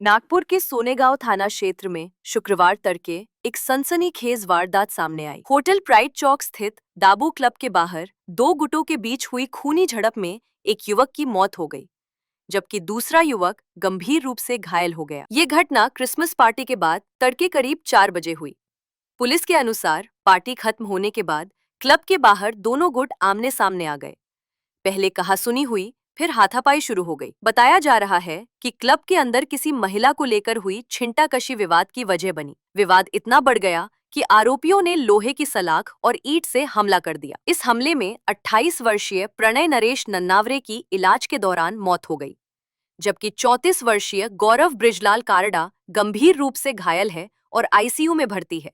नागपुर के सोनेगांव थाना क्षेत्र में शुक्रवार तड़के एक सनसनीखेज वारदात सामने आई। होटल प्राइड चौक स्थित दाबू क्लब के बाहर दो गुटों के बीच हुई खूनी झड़प में एक युवक की मौत हो गई, जबकि दूसरा युवक गंभीर रूप से घायल हो गया। ये घटना क्रिसमस पार्टी के बाद तड़के करीब 4 बजे हुई। पुलिस के अनुसार पार्टी खत्म होने के बाद क्लब के बाहर दोनों गुट आमने सामने आ गए। पहले कहासुनी हुई, फिर हाथापाई शुरू हो गई। बताया जा रहा है कि क्लब के अंदर किसी महिला को लेकर हुई छिंटाकशी विवाद की वजह बनी। विवाद इतना बढ़ गया कि आरोपियों ने लोहे की सलाख और ईंट से हमला कर दिया। इस हमले में 28 वर्षीय प्रणय नरेश नन्नावरे की इलाज के दौरान मौत हो गई, जबकि 34 वर्षीय गौरव ब्रिजलाल कारडा गंभीर रूप से घायल है और आईसीयू में भर्ती है।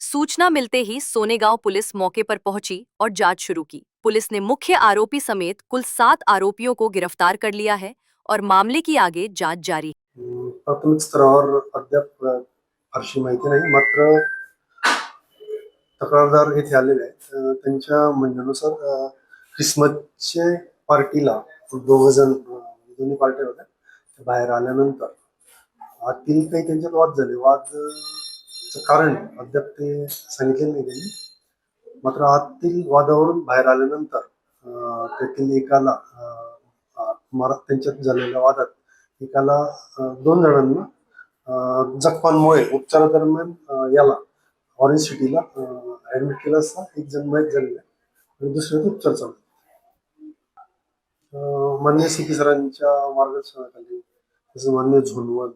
सूचना मिलते ही सोनेगांव पुलिस मौके पर पहुंची और जांच शुरू की। पुलिस ने मुख्य आरोपी समेत कुल 7 आरोपियों को गिरफ्तार कर लिया है और मामले की आगे जांच जारी है। प्राथमिक स्तरावर अद्याप फारशी माहिती नाही, मात्र तक्रारदार येथे आलेले आहेत। त्यांच्या म्हणण्यानुसार क्रिसमसच्या पार्टीला दोन्ही पार्ट्या होत्या, बाहेर आल्यानंतर आतील काही त्यांच्यात वाद झाले। वादचं कारण अद्याप ते सांगितलेलं नाही त्यांनी, मात्र आतील वादावरून बाहेर आल्यानंतर त्यातील एकाला त्यांच्यात झालेल्या वादात एकाला 2 जणांना जखमांमुळे उपचारादरम्यान याला ऑरेंज सिटीला ऍडमिट केलं असता एक जण मयत झालेला आहे आणि दुसऱ्याचा उपचार चालू आहे। मान्य सीपी सरांच्या मार्गदर्शनाखाली तसं मान्य झोन 1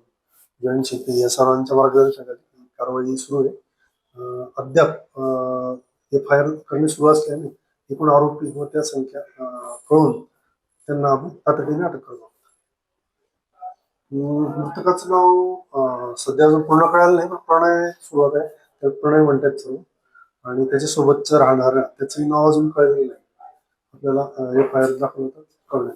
जॉईंट सीपी या सर्वांच्या मार्गदर्शनाखाली कारवाई सुरू आहे। अद्याप FIR करणे सुरू असल्याने एकूण आरोपी व त्या संख्या कळून त्यांना आपण तातडीने अटक करतो। मृतकाचं नाव सध्या अजून पूर्ण कळालं नाही, पण प्रणय सुरुवात आहे, त्यात प्रणय म्हणतात सर्व, आणि त्याच्यासोबतचं राहणाऱ्या त्याचंही नाव अजून कळलेलं नाही। आपल्याला FIR दाखल होतं कळलं।